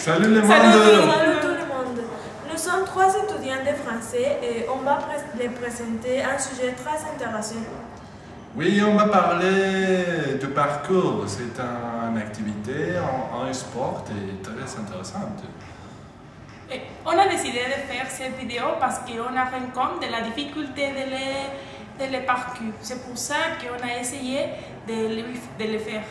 Salut le Salut tout le monde! monde. Salut tout le monde. Nous sommes trois étudiants de français et on va les présenter un sujet très intéressant. Oui, on va parler du parcours. C'est une activité en sport et très intéressante. Et on a décidé de faire cette vidéo parce qu'on a rendu compte de la difficulté de le parcours. C'est pour ça qu'on a essayé de le faire.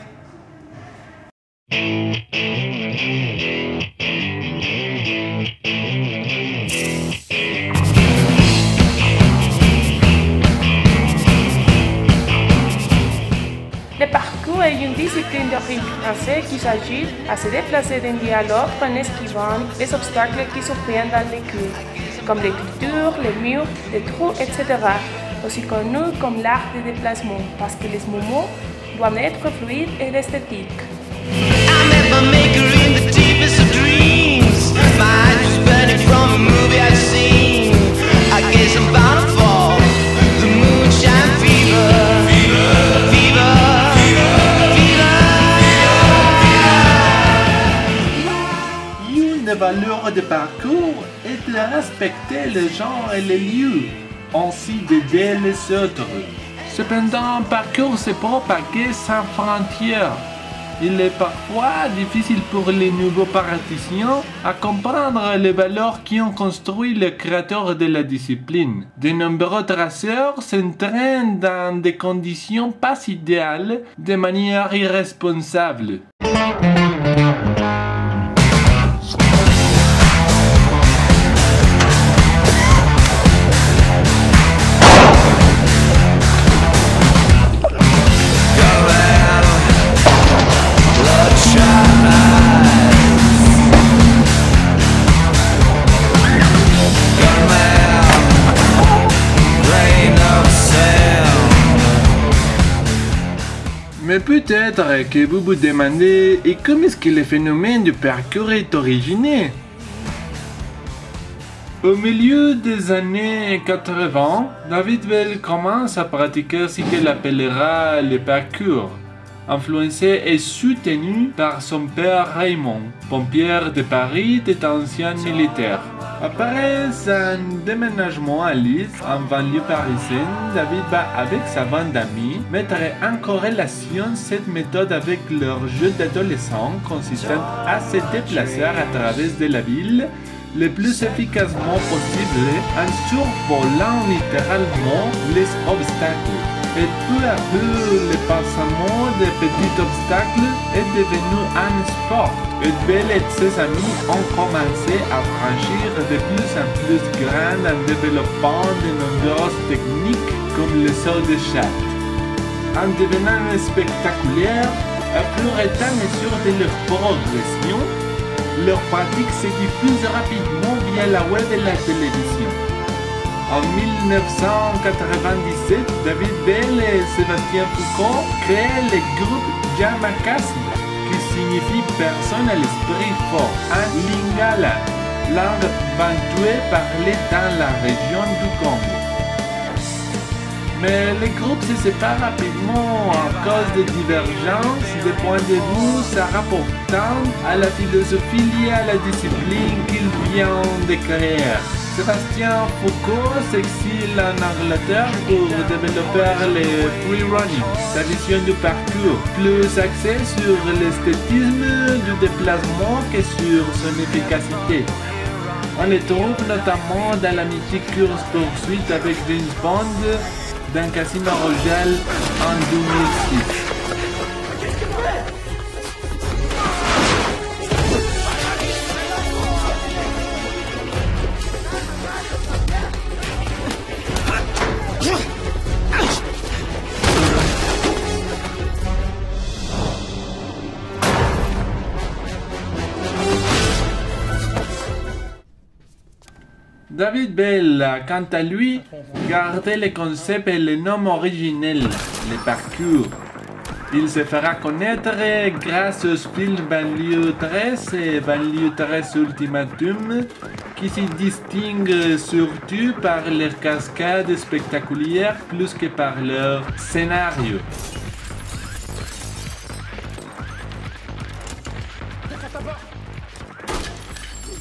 Le parcours est une discipline de rime français qui s'agit à se déplacer d'un lieu à l'autre en esquivant les obstacles qui surviennent dans les cours, comme les clôtures, les murs, les trous, etc. Aussi connu comme l'art de déplacement, parce que les mouvements doivent être fluides et esthétiques. I met my maker in the deepest of dreams. My eyes was burning from a movie I'd seen. I guess I'm bound to fall. The moonshine fever. Fever. Fever. Une valeur de parcours est de respecter les gens et les lieux, ainsi d'aider les autres. Cependant, un parcours se propage sans frontières. Il est parfois difficile pour les nouveaux praticiens à comprendre les valeurs qui ont construit les créateurs de la discipline. De nombreux traceurs s'entraînent dans des conditions pas idéales de manière irresponsable. Mais peut-être que vous vous demandez et comment est-ce que le phénomène du parcours est originé? Au milieu des années 80, David Bell commence à pratiquer ce qu'il appellera le parcours, influencé et soutenu par son père Raymond, pompier de Paris et ancien militaire. Après un déménagement à Lille, en banlieue parisienne, David va avec sa bande d'amis mettre en corrélation cette méthode avec leur jeu d'adolescents consistant à se déplacer à travers de la ville le plus efficacement possible en survolant littéralement les obstacles. Et peu à peu, le passement des petits obstacles est devenu un sport. Et Bell et ses amis ont commencé à franchir de plus en plus grand en développant de nombreuses techniques comme le saut de chatte. En devenant spectaculaires, à fur et à mesure de leur progression, leur pratique se diffuse rapidement via la web et la télévision. En 1997, David Bell et Sébastien Foucault créent le groupe Yamakasi, qui signifie personne à l'esprit fort, en lingala, langue bantoue parlée dans la région du Congo. Mais le groupe se sépare rapidement à cause de divergences de points de vue se rapportant à la philosophie liée à la discipline qu'il vient de créer. Sébastien Foucault s'exile en Angleterre pour développer le freerunning, sa vision du parcours, plus axée sur l'esthétisme du déplacement que sur son efficacité. On le trouve notamment dans la mythique course-poursuite avec James Bond dans Casino Royale en 2006. David Bell, quant à lui, gardait le concept et le nom originel, le parcours. Il se fera connaître grâce aux films Banlieue 13 et Banlieue 13 Ultimatum, qui se distinguent surtout par leurs cascades spectaculaires plus que par leur scénario.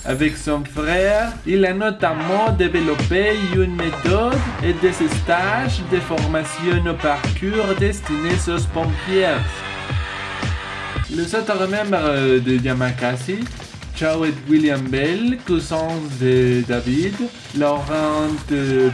Avec son frère, il a notamment développé une méthode et des stages de formation au parcours destinés aux pompiers. Les autres membres de Yamakasi, Chao et William Bell, cousins de David, Laurent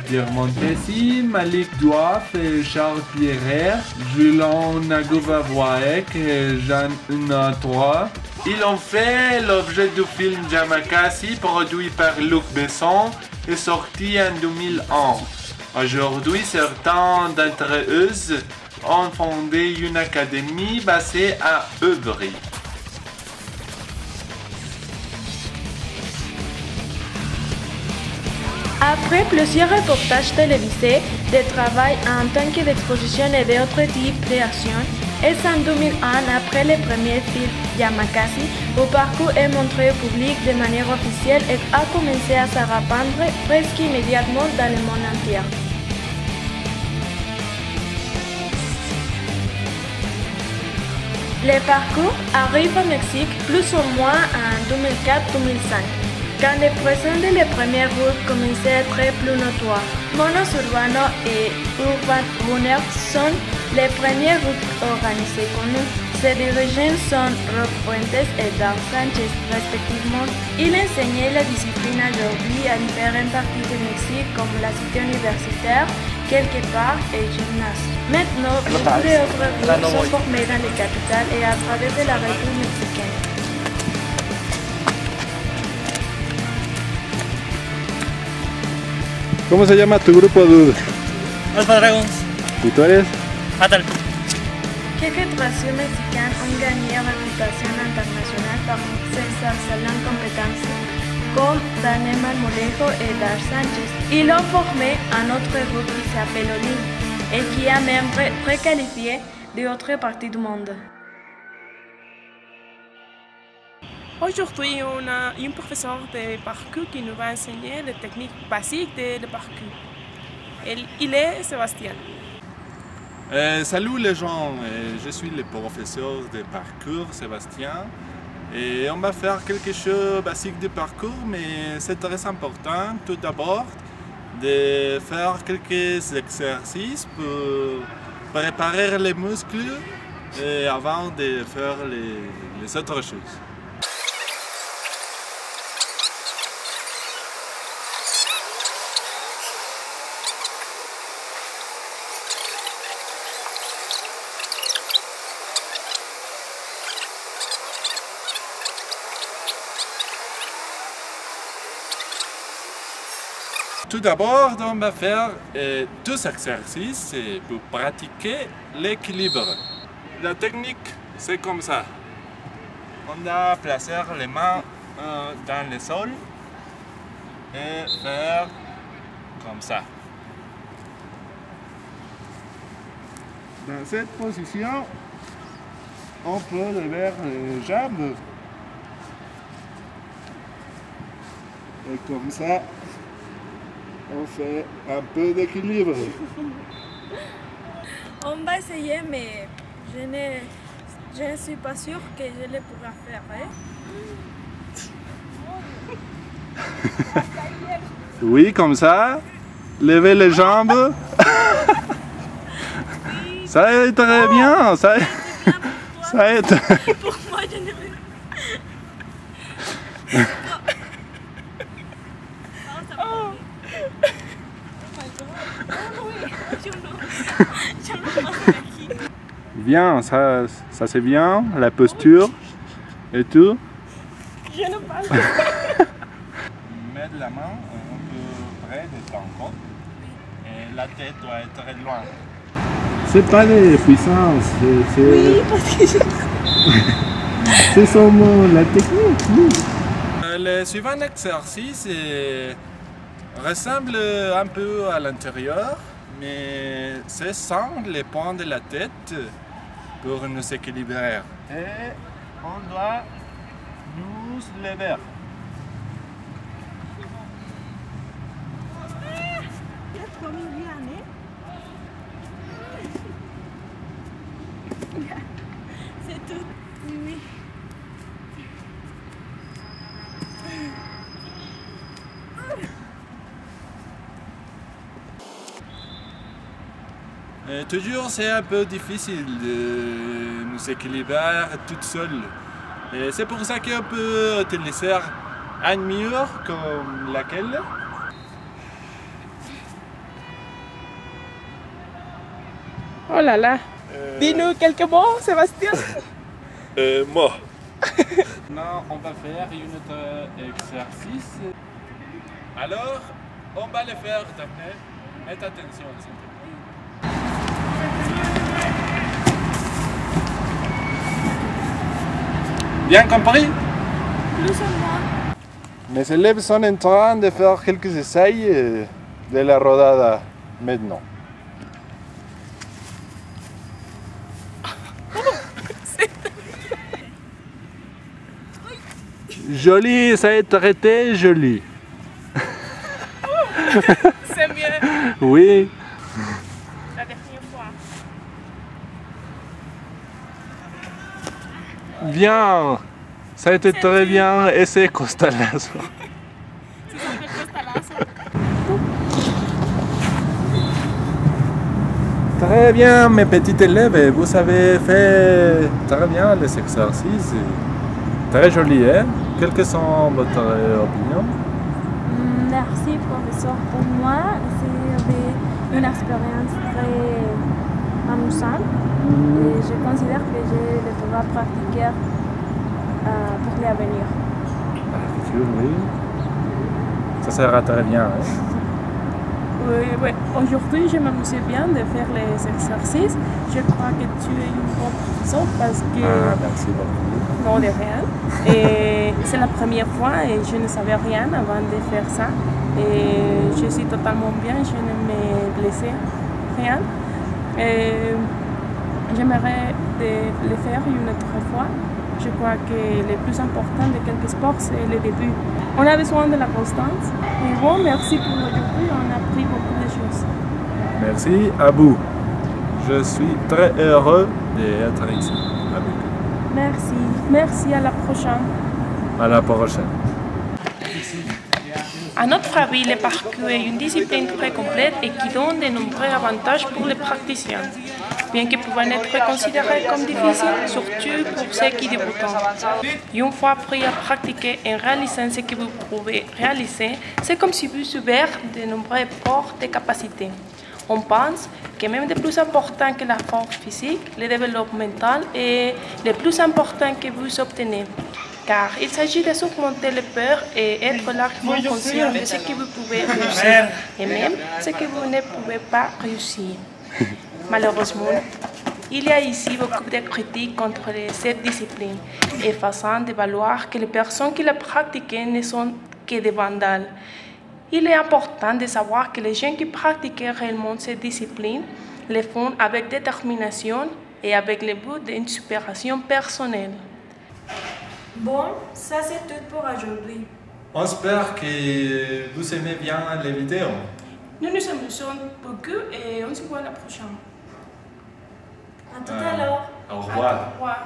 Piermontesi, Malik Douaf et Charles Pierre, Julien Nagouva-Voaek et Jean Unatroa. Ils ont fait l'objet du film Yamakasi, produit par Luc Besson et sorti en 2001. Aujourd'hui, certains d'entre eux ont fondé une académie basée à Ivry. Après plusieurs reportages télévisés, des travaux en tant d'exposition et d'autres types de créations, et en 2001, après le premier film Yamakasi, le parcours est montré au public de manière officielle et a commencé à se répandre presque immédiatement dans le monde entier. Le parcours arrive au Mexique plus ou moins en 2004-2005. Quand les présents de les premières routes commençaient à être plus notoires, Monos Urbano et Urban Runners sont les premières routes organisées connues. Ses dirigeants sont Rob Fuentes et Dar Sanchez, respectivement. Il enseignait la discipline aujourd'hui à différentes parties du Mexique comme la cité universitaire, quelque part et gymnase. Maintenant, beaucoup d'autres groupes sont formés dans les capitales et à travers de la République mexicaine. ¿Cómo se llama tu grupo, dude? Alpha Dragons. ¿Y tú eres? Fatal. Quelques tracés mexicains ont gagné réputation internationale parmi ces excellentes compétences, comme Daniel Marmolejo et Dar Sanchez. Ils ont formé un autre groupe qui s'appelle Olim et qui a même préqualifié d'autres parties du monde. Aujourd'hui, on a un professeur de parcours qui nous va enseigner les techniques basiques de parcours. Il est Sébastien. Salut les gens, je suis le professeur de parcours Sébastien et on va faire quelque chose de basique de parcours, mais c'est très important tout d'abord de faire quelques exercices pour préparer les muscles avant de faire les autres choses. Tout d'abord, on va faire deux exercices pour pratiquer l'équilibre. La technique, c'est comme ça. On a placé les mains dans le sol et faire comme ça. Dans cette position, on peut lever les jambes. Et comme ça, on fait un peu d'équilibre. On va essayer, mais je ne suis pas sûre que je le pourrai faire. Oui, comme ça. Lever les jambes. Ça est très bien. Ça est. Pour moi, je ne veux Bien, ça c'est bien, la posture et tout. Je ne parle pas. Mettre la main un peu près de ton corps et la tête doit être loin. C'est pas de puissance, c'est... Oui, parce que je... c'est seulement la technique, oui. Le suivant exercice ressemble un peu à l'intérieur, mais c'est sans les points de la tête pour nous équilibrer. Et on doit nous lever. C'est tout. Oui. Toujours, c'est un peu difficile de nous équilibrer toute seule. Et c'est pour ça qu'on peut utiliser un mur comme laquelle. Oh là là. Dis-nous quelques mots, Sébastien. Moi. Maintenant, on va faire un autre exercice. Alors, on va le faire d'abord. Faites attention, s'il te plaît. Bien compris? Plus ou moins. Mes élèves sont en train de faire quelques essais de la rodada maintenant. Joli, ça a été joli. C'est mieux. Oui. La dernière fois. Bien. Ça a été très bien et c'est Costalazo. Très bien, mes petits élèves, vous avez fait très bien les exercices. Très joli, hein? Quelles sont votre opinion? Merci, professeur. Pour moi, c'est une expérience très amusante. Et je considère que je devrais pratiquer pour l'avenir. Oui. Ça sera très bien. Hein? Oui. Aujourd'hui, je m'amusais bien de faire les exercices. Je crois que tu es une bonne professeure parce que... Merci beaucoup. Non, de rien. Et c'est la première fois et je ne savais rien avant de faire ça. Et je suis totalement bien, je ne me blessais rien. Et j'aimerais le faire une autre fois. Je crois que le plus important de quelque sport, c'est le début. On a besoin de la constance. Et bon, merci pour aujourd'hui, on a appris beaucoup de choses. Merci à vous. Je suis très heureux d'être ici avec vous. Merci. Merci, à la prochaine. À la prochaine. À notre avis, le parcours est une discipline très complète et qui donne de nombreux avantages pour les praticiens. Bien que pouvant être considéré comme difficile, surtout pour ceux qui débutent. Une fois appris à pratiquer et réalisant ce que vous pouvez réaliser, c'est comme si vous ouvrez de nombreux portes de capacité. On pense que même le plus important que la force physique, le développement mental est le plus important que vous obtenez. Car il s'agit de surmonter les peurs et être largement conscient de ce que vous pouvez réussir et même ce que vous ne pouvez pas réussir. Malheureusement, il y a ici beaucoup de critiques contre cette discipline et façon de valoir que les personnes qui la pratiquent ne sont que des vandales. Il est important de savoir que les gens qui pratiquent réellement cette discipline le font avec détermination et avec le but d'une supération personnelle. Bon, ça c'est tout pour aujourd'hui. On espère que vous aimez bien les vidéos. Nous nous amusons beaucoup et on se voit la prochaine. À tout à l'heure. Au revoir. Au revoir.